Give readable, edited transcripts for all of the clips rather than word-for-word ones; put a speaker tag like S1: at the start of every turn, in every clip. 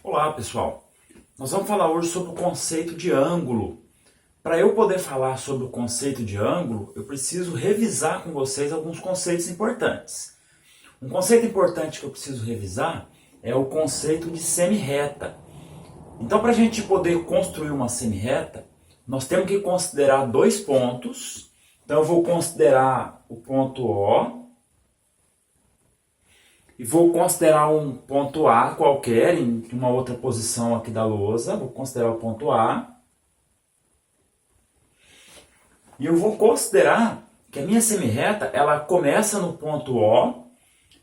S1: Olá pessoal, nós vamos falar hoje sobre o conceito de ângulo. Para eu poder falar sobre o conceito de ângulo, eu preciso revisar com vocês alguns conceitos importantes. Um conceito importante que eu preciso revisar é o conceito de semi-reta. Então, para a gente poder construir uma semi-reta, nós temos que considerar dois pontos. Então, eu vou considerar o ponto O e vou considerar um ponto A qualquer, em uma outra posição aqui da lousa. Vou considerar o ponto A. E eu vou considerar que a minha semi-reta, ela começa no ponto O,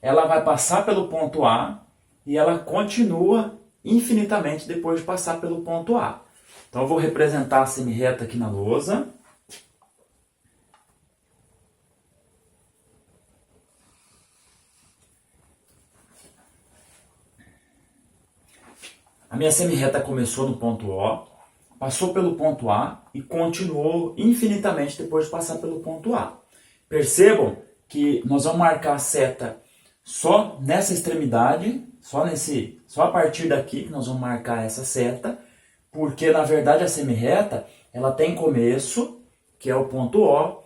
S1: ela vai passar pelo ponto A e ela continua infinitamente depois de passar pelo ponto A. Então eu vou representar a semi-reta aqui na lousa. A minha semi-reta começou no ponto O, passou pelo ponto A e continuou infinitamente depois de passar pelo ponto A. Percebam que nós vamos marcar a seta só nessa extremidade, só a partir daqui que nós vamos marcar essa seta, porque na verdade a semi-reta ela tem começo, que é o ponto O,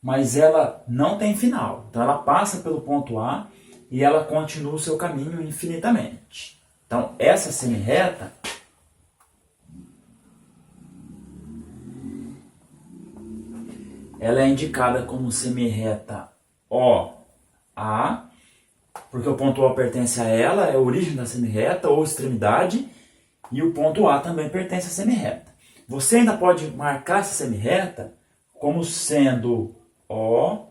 S1: mas ela não tem final. Então ela passa pelo ponto A e ela continua o seu caminho infinitamente. Então essa semi-reta ela é indicada como semi-reta OA, porque o ponto O pertence a ela, é a origem da semi-reta ou extremidade, e o ponto A também pertence à semi-reta. Você ainda pode marcar essa semi-reta como sendo OA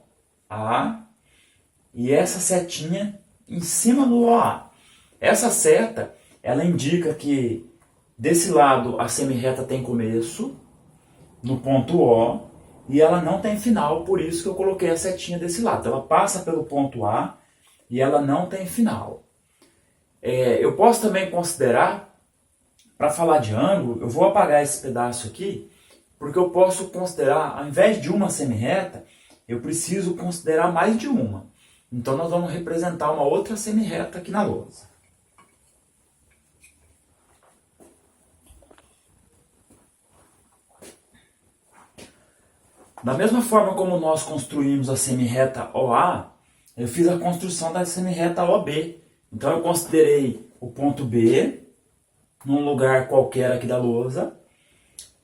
S1: e essa setinha em cima do OA. Essa seta, ela indica que desse lado a semi-reta tem começo, no ponto O, e ela não tem final, por isso que eu coloquei a setinha desse lado. Ela passa pelo ponto A e ela não tem final. Eu posso também considerar, para falar de ângulo, eu vou apagar esse pedaço aqui, porque eu posso considerar, ao invés de uma semi-reta, eu preciso considerar mais de uma. Então nós vamos representar uma outra semi-reta aqui na lousa. Da mesma forma como nós construímos a semi-reta OA, eu fiz a construção da semi-reta OB. Então eu considerei o ponto B, num lugar qualquer aqui da lousa,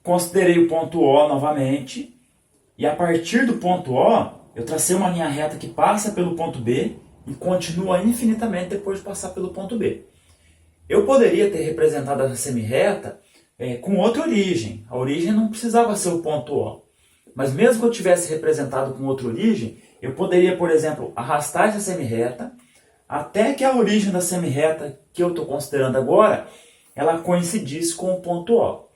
S1: considerei o ponto O novamente, e a partir do ponto O, eu tracei uma linha reta que passa pelo ponto B e continua infinitamente depois de passar pelo ponto B. Eu poderia ter representado essa semi-reta com outra origem. A origem não precisava ser o ponto O. Mas mesmo que eu tivesse representado com outra origem, eu poderia, por exemplo, arrastar essa semi-reta até que a origem da semi-reta que eu estou considerando agora, ela coincidisse com o ponto O.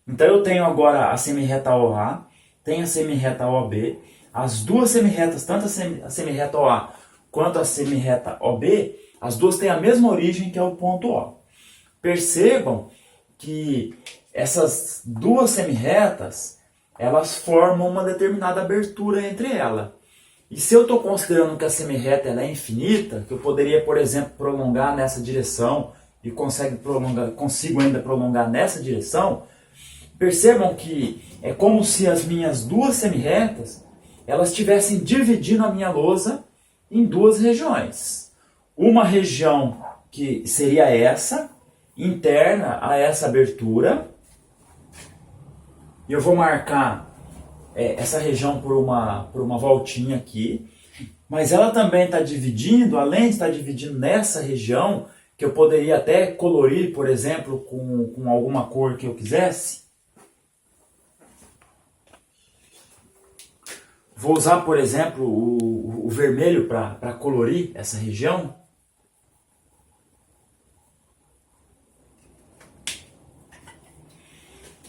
S1: Então eu tenho agora a semi-reta OA, tenho a semi-reta OB, as duas semi-retas, tanto a semi-reta OA quanto a semi-reta OB, as duas têm a mesma origem que é o ponto O. Percebam que essas duas semi-retas elas formam uma determinada abertura entre elas. E se eu estou considerando que a semi-reta é infinita, que eu poderia, por exemplo, prolongar nessa direção e consigo ainda prolongar nessa direção, percebam que é como se as minhas duas semi-retas elas estivessem dividindo a minha lousa em duas regiões. Uma região que seria essa, interna a essa abertura, e eu vou marcar essa região por uma voltinha aqui. Mas ela também está dividindo, além de estar dividindo nessa região, que eu poderia até colorir, por exemplo, com alguma cor que eu quisesse. Vou usar, por exemplo, o vermelho para colorir essa região.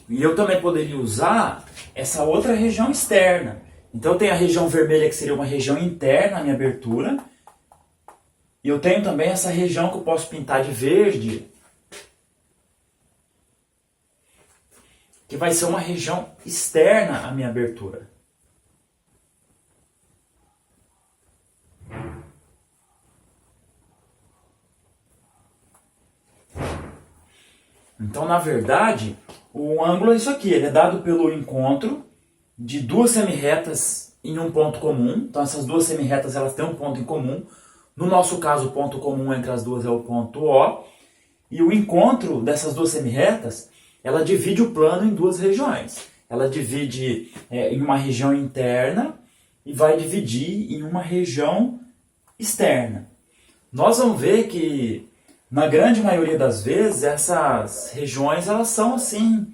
S1: E eu também poderia usar essa outra região externa. Então eu tenho a região vermelha, que seria uma região interna à minha abertura. E eu tenho também essa região que eu posso pintar de verde, que vai ser uma região externa à minha abertura. Então, na verdade, o ângulo é isso aqui, ele é dado pelo encontro de duas semirretas em um ponto comum. Então, essas duas semirretas elas têm um ponto em comum. No nosso caso, o ponto comum entre as duas é o ponto O. E o encontro dessas duas semirretas, ela divide o plano em duas regiões. Ela divide em uma região interna e vai dividir em uma região externa. Nós vamos ver que, na grande maioria das vezes, essas regiões elas são assim.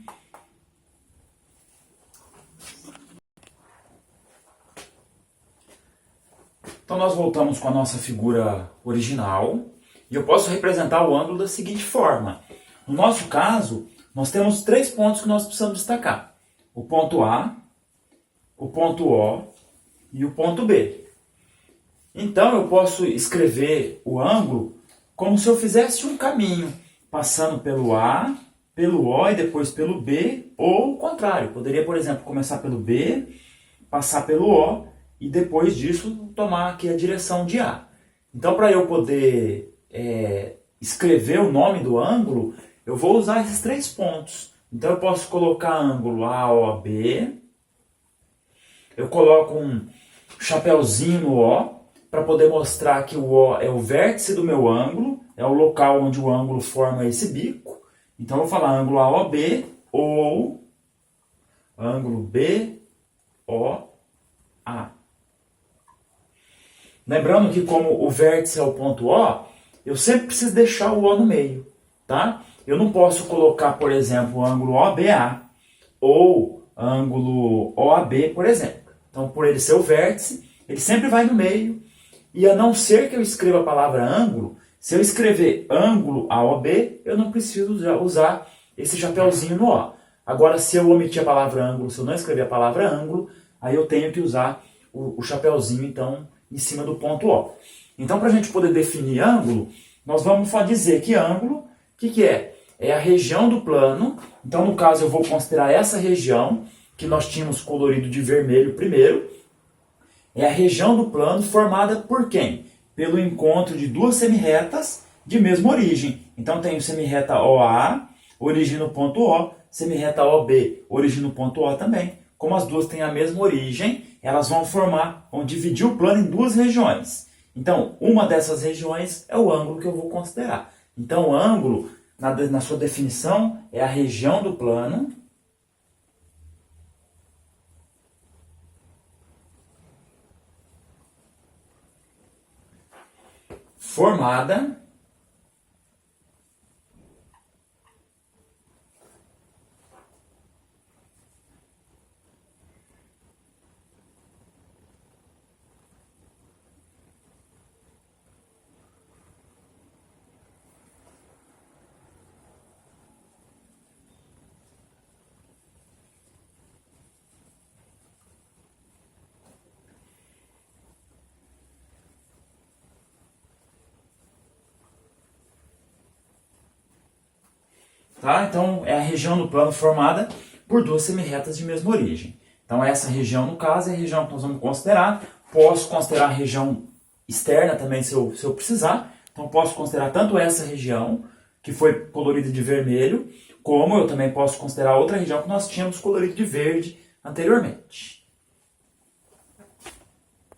S1: Então nós voltamos com a nossa figura original e eu posso representar o ângulo da seguinte forma. No nosso caso, nós temos três pontos que nós precisamos destacar. O ponto A, o ponto O e o ponto B. Então eu posso escrever o ângulo como se eu fizesse um caminho, passando pelo A, pelo O e depois pelo B, ou o contrário. Poderia, por exemplo, começar pelo B, passar pelo O e depois disso tomar aqui a direção de A. Então, para eu poder escrever o nome do ângulo, eu vou usar esses três pontos. Então eu posso colocar ângulo AOB, eu coloco um chapéuzinho no O, para poder mostrar que o O é o vértice do meu ângulo, é o local onde o ângulo forma esse bico. Então eu vou falar ângulo AOB ou ângulo BOA. Lembrando que como o vértice é o ponto O, eu sempre preciso deixar o O no meio, tá? Eu não posso colocar, por exemplo, o ângulo OBA ou ângulo OAB, por exemplo. Então, por ele ser o vértice, ele sempre vai no meio. E a não ser que eu escreva a palavra ângulo, se eu escrever ângulo AOB, eu não preciso usar esse chapéuzinho no O. Agora, se eu omitir a palavra ângulo, se eu não escrever a palavra ângulo, aí eu tenho que usar o chapéuzinho, então, em cima do ponto O. Então, para a gente poder definir ângulo, nós vamos dizer que ângulo, o que é? É a região do plano. Então, no caso, eu vou considerar essa região, que nós tínhamos colorido de vermelho primeiro. É a região do plano formada por quem? Pelo encontro de duas semirretas de mesma origem. Então, tenho semirreta OA, origem no ponto O, semirreta OB, origem no ponto O também. Como as duas têm a mesma origem, elas vão dividir o plano em duas regiões. Então, uma dessas regiões é o ângulo que eu vou considerar. Então, o ângulo, na sua definição, é a região do plano formada tá? Então, é a região do plano formada por duas semirretas de mesma origem. Então, essa região, no caso, é a região que nós vamos considerar. Posso considerar a região externa também, se eu precisar. Então, posso considerar tanto essa região, que foi colorida de vermelho, como eu também posso considerar outra região que nós tínhamos colorido de verde anteriormente.